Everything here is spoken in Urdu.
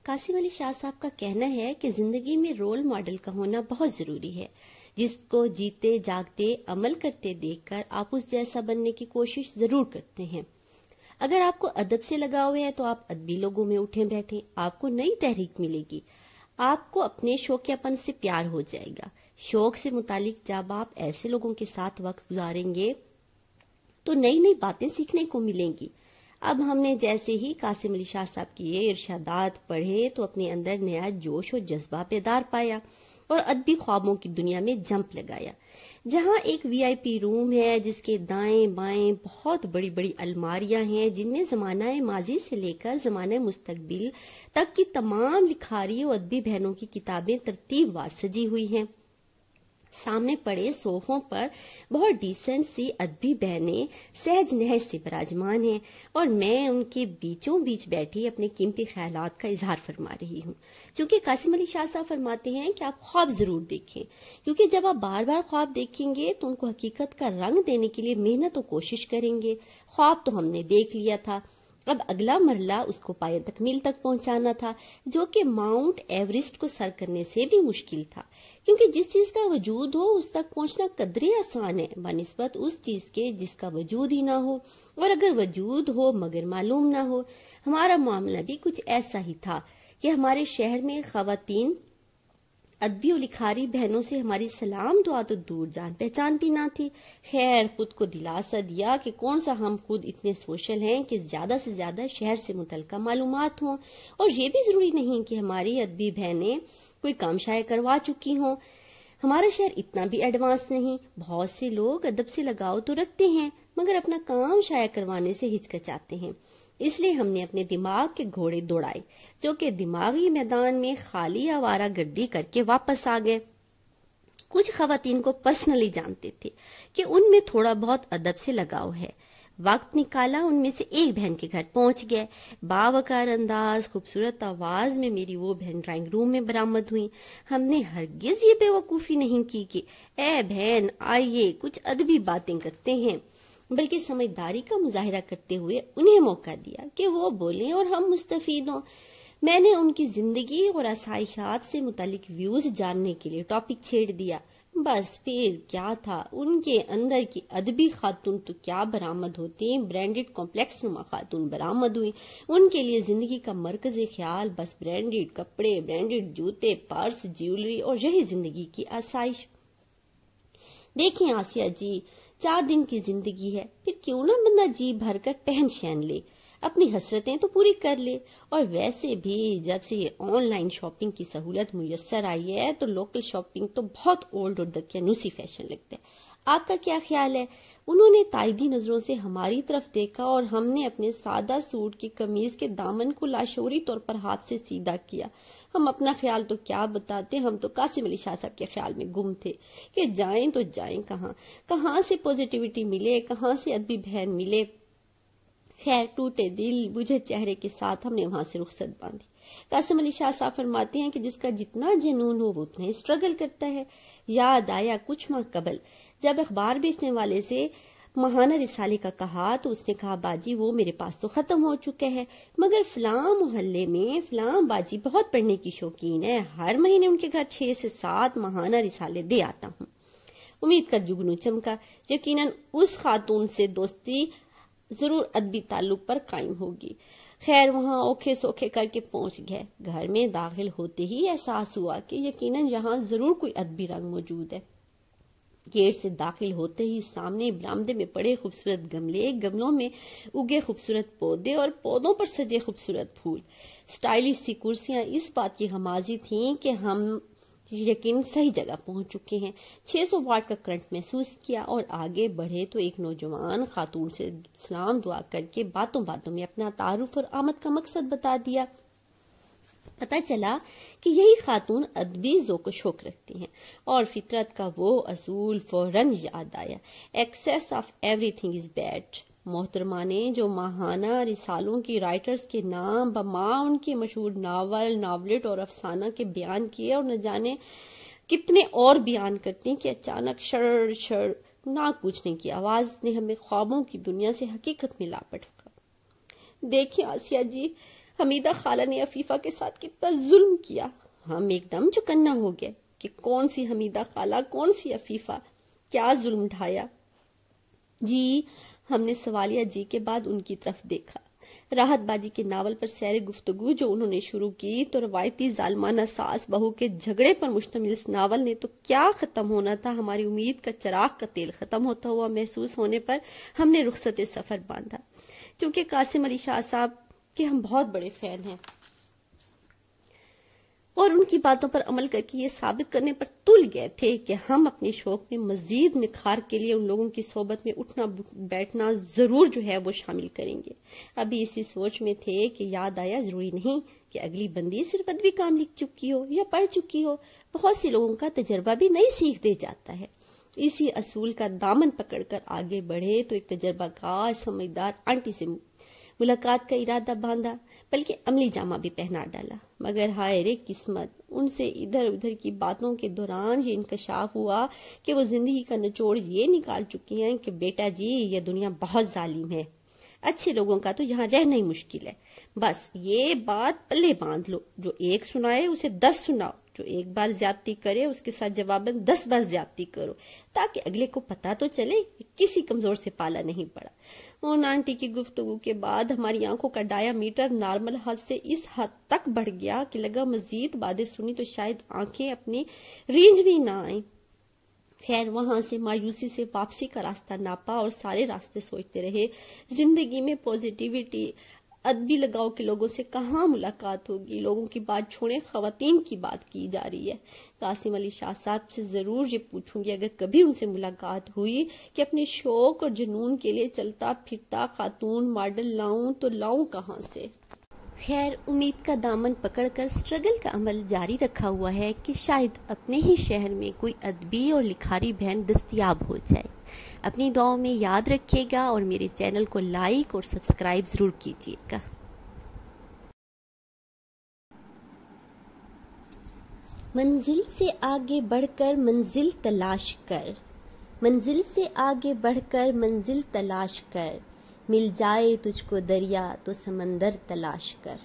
قاسم علی شاہ صاحب کا کہنا ہے کہ زندگی میں رول ماڈل کا ہونا بہت ضروری ہے، جس کو جیتے جاگتے عمل کرتے دیکھ کر آپ اس جیسا بننے کی کوشش ضرور کرتے ہیں۔ اگر آپ کو ادب سے لگاؤ ہے تو آپ ادبی لوگوں میں اٹھیں بیٹھیں، آپ کو نئی تحریک ملے گی، آپ کو اپنے شوقیاپن سے پیار ہو جائے گا۔ شوق سے متعلق جب آپ ایسے لوگوں کے ساتھ وقت گزاریں گے تو نئی نئی باتیں سیکھنے کو ملیں گی۔ اب ہم نے جیسے ہی قاسم علی شاہ صاحب کی یہ ارشادات پڑھے تو اپنے اندر نیا جوش و جذبہ بیدار پایا اور ادبی خوابوں کی دنیا میں جمپ لگایا، جہاں ایک وی آئی پی روم ہے جس کے دائیں بائیں بہت بڑی بڑی الماریاں ہیں، جن میں زمانہ ماضی سے لے کر زمانہ مستقبل تک کی تمام لکھاری و ادبی بہنوں کی کتابیں ترتیب وار سجی ہوئی ہیں۔ سامنے پڑے صوفوں پر بہت ڈیسنٹ سی ادبی بہنیں سہج نہج سے براجمان ہیں، اور میں ان کے بیچوں بیچ بیٹھی اپنے قیمتی خیالات کا اظہار فرما رہی ہوں۔ چونکہ قاسم علی شاہ صاحب فرماتے ہیں کہ آپ خواب ضرور دیکھیں، کیونکہ جب آپ بار بار خواب دیکھیں گے تو ان کو حقیقت کا رنگ دینے کے لیے محنت و کوشش کریں گے۔ خواب تو ہم نے دیکھ لیا تھا، اب اگلا مرحلہ اس کو پایہ تکمیل تک پہنچانا تھا، جو کہ ماؤنٹ ایوریسٹ کو سر کرنے سے بھی مشکل تھا، کیونکہ جس چیز کا وجود ہو اس تک پہنچنا قدرے آسان ہے بنسبت اس چیز کے جس کا وجود ہی نہ ہو، اور اگر وجود ہو مگر معلوم نہ ہو۔ ہمارا معاملہ بھی کچھ ایسا ہی تھا کہ ہمارے شہر میں خواتین ادبی و لکھاری بہنوں سے ہماری سلام دعا تو دور جان پہچان بھی نہ تھی۔ خیر، خود کو دلاسا دیا کہ کون سا ہم خود اتنے سوشل ہیں کہ زیادہ سے زیادہ شہر سے متعلقہ معلومات ہوں، اور یہ بھی ضروری نہیں کہ ہماری ادبی بہنیں کوئی کام شائع کروا چکی ہوں۔ ہمارا شہر اتنا بھی ایڈوانس نہیں، بہت سے لوگ ادب سے لگاؤ تو رکھتے ہیں مگر اپنا کام شائع کروانے سے ہچکچاتے ہیں۔ اس لیے ہم نے اپنے دماغ کے گھوڑے دوڑائے، جو کہ دماغی میدان میں خالی آوارہ گردی کر کے واپس آ گئے۔ کچھ خواتین کو پرسنلی جانتے تھے کہ ان میں تھوڑا بہت ادب سے لگاؤ ہے، وقت نکالا، ان میں سے ایک بہن کے گھر پہنچ گئے۔ باوقار انداز خوبصورت آواز میں میری وہ بہن ڈرائنگ روم میں برآمد ہوئی۔ ہم نے ہرگز یہ بے وقوفی نہیں کی کہ اے بہن آئیے کچھ ادبی باتیں کرتے ہیں، بلکہ سمجھداری کا مظاہرہ کرتے ہوئے انہیں موقع دیا کہ وہ بولیں اور ہم مستفید ہوں۔ میں نے ان کی زندگی اور آسائشات سے متعلق ویوز جاننے کے لیے ٹاپک چھیڑ دیا۔ بس پھر کیا تھا، ان کے اندر کی ادبی خاتون تو کیا برآمد ہوتی، برانڈڈ کمپلیکس نما خاتون برآمد ہوئی۔ ان کے لیے زندگی کا مرکز خیال بس برانڈڈ کپڑے، برانڈڈ جوتے، پرس، جیولری، اور یہی زندگی کی آسائش۔ دیکھیں آسیہ جی، 4 دن کی زندگی ہے، پھر کیوں نہ بندہ جی بھر کر پہن شہن لے، اپنی حسرتیں تو پوری کر لے۔ اور ویسے بھی جب سے یہ آن لائن شاپنگ کی سہولت میسر آئی ہے تو لوکل شاپنگ تو بہت اولڈ اور دقیانوسی فیشن لگتا ہے۔ آپ کا کیا خیال ہے؟ انہوں نے تائیدی نظروں سے ہماری طرف دیکھا اور ہم نے اپنے سادہ سوٹ کی قمیض کے دامن کو لاشعوری طور پر ہاتھ سے سیدھا کیا۔ ہم اپنا خیال تو کیا بتاتے، ہم تو قاسم علی شاہ صاحب کے خیال میں گم تھے کہ جائیں تو جائیں کہاں، کہاں سے پوزیٹیوٹی ملے، کہاں سے ادبی بہن ملے۔ خیر، ٹوٹے دل بجھے چہرے کے ساتھ ہم نے وہاں سے رخصت باندھی۔ قاسم علی شاہ صاحب فرماتے ہیں کہ جس کا جتنا جنون ہو وہ اتنا ہی اسٹرگل کرتا ہے۔ یاد آیا کچھ ماہ قبل جب اخبار بیچنے والے سے ماہانہ رسالے کا کہا تو اس نے کہا باجی وہ میرے پاس تو ختم ہو چکے ہیں، مگر فلاں محلے میں فلاں باجی بہت پڑھنے کی شوقین ہے، ہر مہینے ان کے گھر 6 سے 7 ماہانہ رسالے دے آتا ہوں۔ امید کا جگنو چمکا، یقیناً اس خاتون سے دوستی ضرور ادبی تعلق پر قائم ہوگی۔ خیر، وہاں اوکھے سوکھے کر کے پہنچ گئے۔ گھر میں داخل ہوتے ہی احساس ہوا کہ یقیناً یہاں ضرور کوئی ادبی رنگ موجود ہے۔ گیٹ سے داخل ہوتے ہی سامنے برآمدے میں پڑے خوبصورت گملے، گملوں میں اگے خوبصورت پودے اور پودوں پر سجے خوبصورت پھول، سٹائلش سی کرسیاں اس بات کی غمازی تھیں کہ ہم یقین صحیح جگہ پہنچ چکے ہیں۔ 600 واٹ کا کرنٹ محسوس کیا اور آگے بڑھے تو ایک نوجوان خاتون سے سلام دعا کر کے باتوں باتوں میں اپنا تعارف اور آمد کا مقصد بتا دیا۔ پتہ چلا کہ یہی خاتون ادبی ذوق و شوق رکھتی ہیں، اور فطرت کا وہ اصول فوراً یاد آیا، access of every thing is bad. محترمہ نے جو ماہانہ رسالوں کی رائٹرز کے نام بما ان کے مشہور ناول، ناولٹ اور افسانہ کے بیان کیے اور نہ جانے کتنے اور بیان کرتے ہیں کہ اچانک شر شر ناک پوچھنے کی آواز نے ہمیں خوابوں کی دنیا سے حقیقت میں لا پٹکا۔ دیکھیں آسیہ جی، حمیدہ خالہ نے عفیفہ کے ساتھ کتنا ظلم کیا۔ ہم ایک دم چکنا ہو گئے کہ کون سی حمیدہ خالہ، کون سی عفیفہ، کیا ظلم ڈھایا۔ جی، ہم نے سوالیہ جی کے بعد ان کی طرف دیکھا۔ راحت باجی کے ناول پر سیر گفتگو جو انہوں نے شروع کی تو روایتی ظالمانہ ساس بہو کے جھگڑے پر مشتمل اس ناول نے تو کیا ختم ہونا تھا، ہماری امید کا چراغ کا تیل ختم ہوتا ہوا محسوس ہونے پر ہم نے رخصت سفر باندھا۔ کیونکہ قاسم علی شاہ صاحب کے ہم بہت بڑے فین ہیں اور ان کی باتوں پر عمل کر کے یہ ثابت کرنے پر تل گئے تھے کہ ہم اپنے شوق میں مزید نکھار کے لیے ان لوگوں کی صحبت میں اٹھنا بیٹھنا ضرور جو ہے وہ شامل کریں گے۔ ابھی اسی سوچ میں تھے کہ یاد آیا ضروری نہیں کہ اگلی بندی صرف ادبی کام لکھ چکی ہو یا پڑھ چکی ہو، بہت سے لوگوں کا تجربہ بھی نئی سیکھ دے جاتا ہے۔ اسی اصول کا دامن پکڑ کر آگے بڑھے تو ایک تجربہ کار سمجھدار آنٹی سے ملاقات کا ارادہ باندھا، بلکہ عملی جامہ بھی پہنا ڈالا۔ مگر ہائے رے قسمت، ان سے ادھر ادھر کی باتوں کے دوران یہ انکشاف ہوا کہ وہ زندگی کا نچوڑ یہ نکال چکی ہیں کہ بیٹا جی یہ دنیا بہت ظالم ہے، اچھے لوگوں کا تو یہاں رہنا ہی مشکل ہے۔ بس یہ بات پلے باندھ لو، جو ایک سنائے اسے 10 سناؤ، جو ایک بار زیادتی کرے اس کے ساتھ جواباً 10 بار زیادتی کرو، تاکہ اگلے کو پتا تو چلے کہ کسی کمزور سے پالا نہیں پڑا۔ ان آنٹی کی گفتگو کے بعد ہماری آنکھوں کا ڈایا میٹر نارمل حد سے اس حد تک بڑھ گیا کہ لگا مزید باتیں سنی تو شاید آنکھیں اپنی رینج بھی نہ آئیں۔ خیر، وہاں سے مایوسی سے واپسی کا راستہ ناپا اور سارے راستے سوچتے رہے زندگی میں پوزیٹیوٹی، ادبی لگاؤ کے لوگوں سے کہاں ملاقات ہوگی۔ لوگوں کی بات چھوڑیں، خواتین کی بات کی جا رہی ہے۔ قاسم علی شاہ صاحب سے ضرور یہ پوچھوں گی اگر کبھی ان سے ملاقات ہوئی کہ اپنے شوق اور جنون کے لیے چلتا پھرتا خاتون ماڈل لاؤں تو لاؤں کہاں سے۔ خیر، امید کا دامن پکڑ کر سٹرگل کا عمل جاری رکھا ہوا ہے کہ شاید اپنے ہی شہر میں کوئی ادبی اور لکھاری بہن دستیاب ہو جائے۔ اپنی دعاؤں میں یاد رکھیے گا اور میرے چینل کو لائک اور سبسکرائب ضرور کیجیے گا۔ منزل سے آگے بڑھ کر منزل تلاش کر، منزل سے آگے بڑھ کر منزل تلاش کر، مل جائے تجھ کو دریا تو سمندر تلاش کر۔